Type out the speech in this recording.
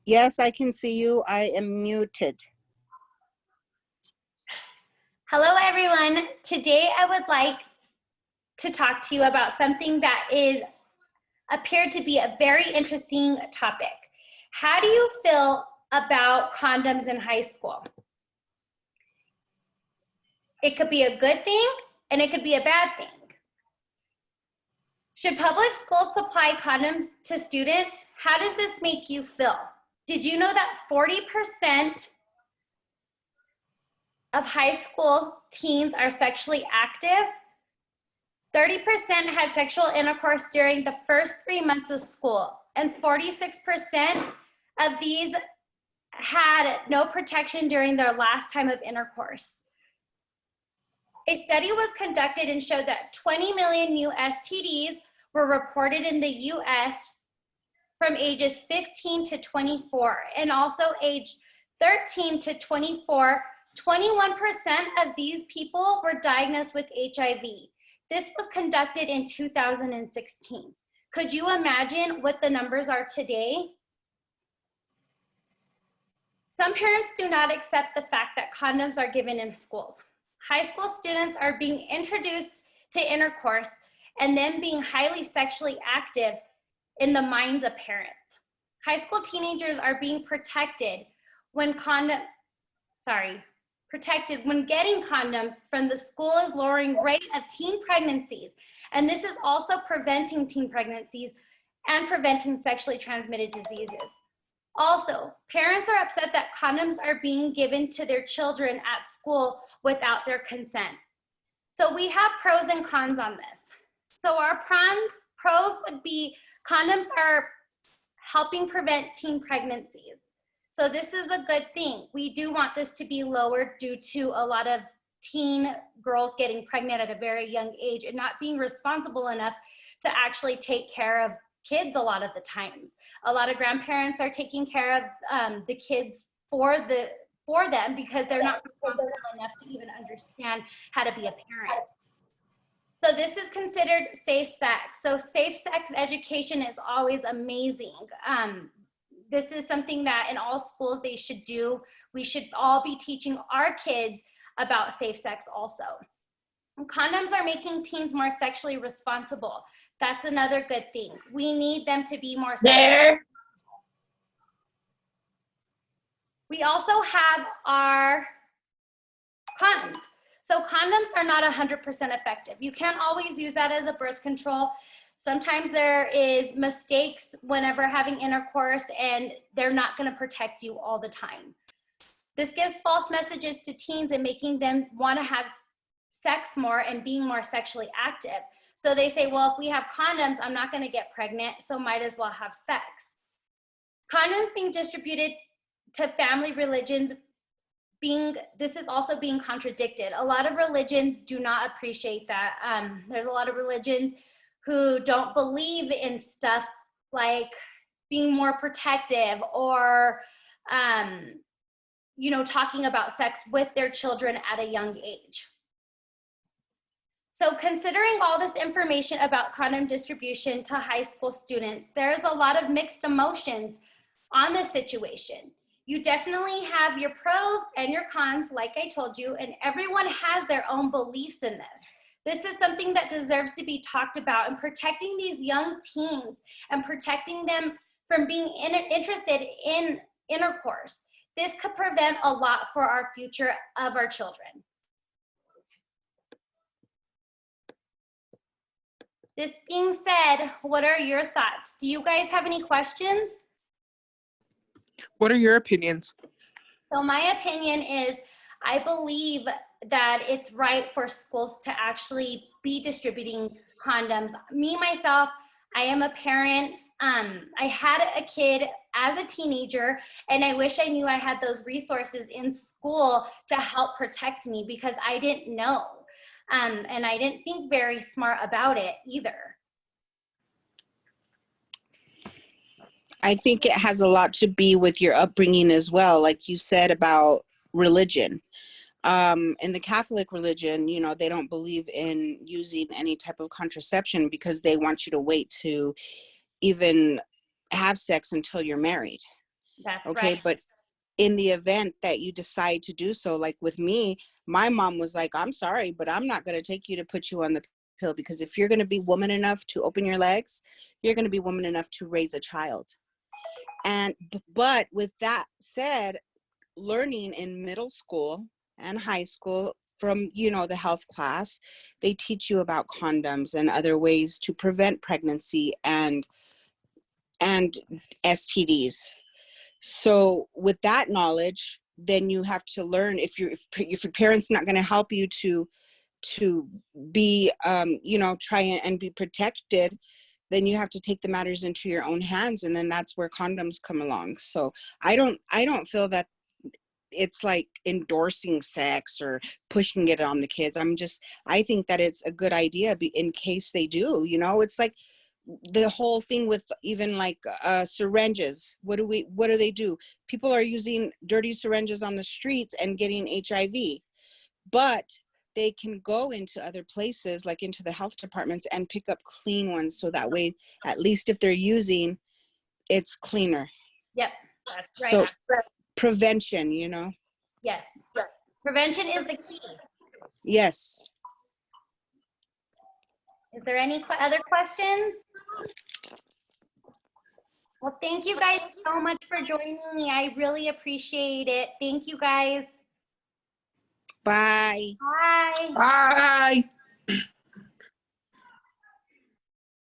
Yes, I can see you. I am muted. Hello, everyone. Today, I would like to talk to you about something that appeared to be a very interesting topic. How do you feel about condoms in high school? It could be a good thing and it could be a bad thing. Should public schools supply condoms to students? How does this make you feel? Did you know that 40% of high school teens are sexually active? 30% had sexual intercourse during the first 3 months of school, and 46% of these had no protection during their last time of intercourse. A study was conducted and showed that 20 million new STDs were reported in the US from ages 15 to 24, and also age 13 to 24, 21% of these people were diagnosed with HIV. This was conducted in 2016. Could you imagine what the numbers are today? Some parents do not accept the fact that condoms are given in schools. High school students are being introduced to intercourse and then being highly sexually active in the minds of parents. High school teenagers are being protected when getting condoms from the school is lowering rate of teen pregnancies. And this is also preventing teen pregnancies and preventing sexually transmitted diseases. Also, parents are upset that condoms are being given to their children at school without their consent. So we have pros and cons on this. So our pros would be condoms are helping prevent teen pregnancies. So this is a good thing. We do want this to be lowered due to a lot of teen girls getting pregnant at a very young age and not being responsible enough to actually take care of kids a lot of the times. A lot of grandparents are taking care of the kids for them because they're not responsible enough to even understand how to be a parent. So this is considered safe sex. So safe sex education is always amazing. This is something that in all schools they should do. We should all be teaching our kids about safe sex also. Condoms are making teens more sexually responsible. That's another good thing. We need them to be more sexually. We also have our cons. So condoms are not 100% effective. You can't always use that as a birth control. Sometimes there is mistakes whenever having intercourse and they're not gonna protect you all the time. This gives false messages to teens and making them wanna have sex more and being more sexually active. So they say, well, if we have condoms, I'm not gonna get pregnant, so might as well have sex. Condoms being distributed to family religions, this is also being contradicted. A lot of religions do not appreciate that. There's a lot of religions who don't believe in stuff like being more protective or, talking about sex with their children at a young age. So considering all this information about condom distribution to high school students, there's a lot of mixed emotions on this situation. You definitely have your pros and your cons, like I told you, and everyone has their own beliefs in this. This is something that deserves to be talked about, and protecting these young teens and protecting them from being interested in intercourse. This could prevent a lot for our future of our children. This being said, what are your thoughts? Do you guys have any questions? What are your opinions? So my opinion is, I believe that it's right for schools to actually be distributing condoms. Me, myself, I am a parent. I had a kid as a teenager, and I wish I knew I had those resources in school to help protect me because I didn't know. And I didn't think very smart about it either. I think it has a lot to be with your upbringing as well, like you said about religion. In the Catholic religion, they don't believe in using any type of contraception because they want you to wait to even have sex until you're married. That's Okay, right. but in the event that you decide to do so, like with me, my mom was like, I'm sorry, but I'm not going to take you to put you on the pill, because if you're going to be woman enough to open your legs, you're going to be woman enough to raise a child. And but with that said, learning in middle school and high school from, you know, the health class, they teach you about condoms and other ways to prevent pregnancy and STDs. So with that knowledge, then you have to learn, if your parents not going to help you to be you know, try and be protected, then you have to take the matters into your own hands, and then that's where condoms come along. So I don't feel that it's like endorsing sex or pushing it on the kids. I think that it's a good idea in case they do, you know. It's like the whole thing with even like syringes. What do they do? People are using dirty syringes on the streets and getting HIV, but they can go into other places, like into the health departments, and pick up clean ones, so that way, at least if they're using, it's cleaner. Yep, that's So right. prevention, you know. Yes. Prevention is the key. Yes. Is there any other questions? Well, thank you guys so much for joining me. I really appreciate it. Thank you guys. Bye. Bye. Bye.